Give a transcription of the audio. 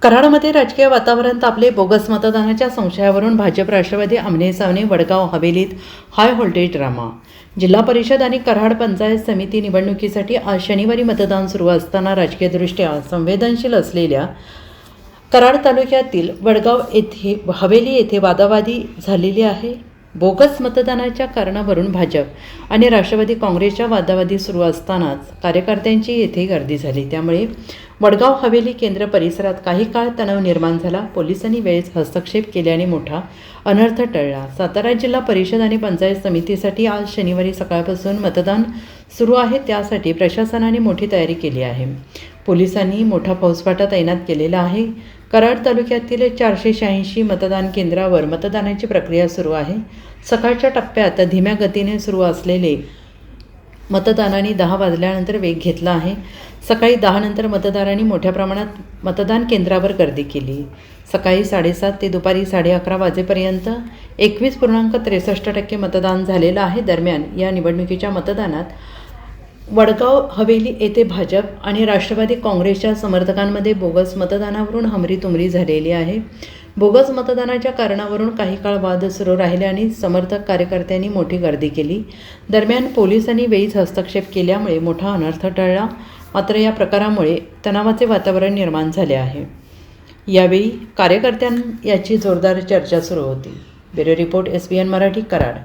कराडमध्ये राजकीय वातावरण तापले. बोगस मतदानाच्या संशयावरून भाजप राष्ट्रवादी आमने-सामने. वडगाव हवेलीत हाय व्होल्टेज ड्रामा. जिल्हा परिषद आणि कराड पंचायत समिती निवडणुकीसाठी आज शनिवारी मतदान सुरू असताना राजकीयदृष्ट्या संवेदनशील असलेल्या कराड तालुक्यातील वडगाव येथे हवेली येथे वादावादी झालेली आहे. बोगस मतदानाच्या कारणावरून भाजप आणि राष्ट्रवादी काँग्रेसच्या वादावादी सुरू असतानाच कार्यकर्त्यांची येथे गर्दी झाली. त्यामुळे वडगाव हवेली केंद्र परिसरात काही काळ तणाव निर्माण झाला. पोलिसांनी वेळेस हस्तक्षेप केल्याने मोठा अनर्थ टळला. सातारा जिल्हा परिषद आणि पंचायत समितीसाठी आज शनिवारी सकाळपासून मतदान सुरू आहे. त्यासाठी प्रशासनाने मोठी तयारी केली आहे. पोलिसांनी मोठा फौजफाटा तैनात केलेला आहे. कराड तालुक्यातील 486 मतदान केंद्रावर मतदानाची प्रक्रिया सुरू आहे. सकाळच्या टप्प्यात धीम्या गतीने सुरू असलेले मतदानाने 10 वाजल्यानंतर वेग घेतला आहे. सकाळी 10 नंतर मतदारांनी मोठ्या प्रमाणात मतदान केंद्रावर गर्दी केली. सकाळी 7:30 ते दुपारी 11:30 वाजेपर्यंत 21.63% मतदान झालेलं आहे. दरम्यान या निवडणुकीच्या मतदानात वडगाव हवेली येथे भाजप आणि राष्ट्रवादी काँग्रेसच्या समर्थकांमध्ये बोगस मतदानावरून हमरीतुमरी झालेली आहे. बोगस मतदानाच्या कारणावरून काही काळ वाद सुरू राहिले आणि समर्थक कार्यकर्त्यांनी मोठी गर्दी केली. दरम्यान पोलिसांनी वेळीच हस्तक्षेप केल्यामुळे मोठा अनर्थ टळला. मात्र या प्रकारामुळे तणावाचे वातावरण निर्माण झाले आहे. यावेळी कार्यकर्त्यांनी याची जोरदार चर्चा सुरू होती. Bureau report SBN Marathi, Karad.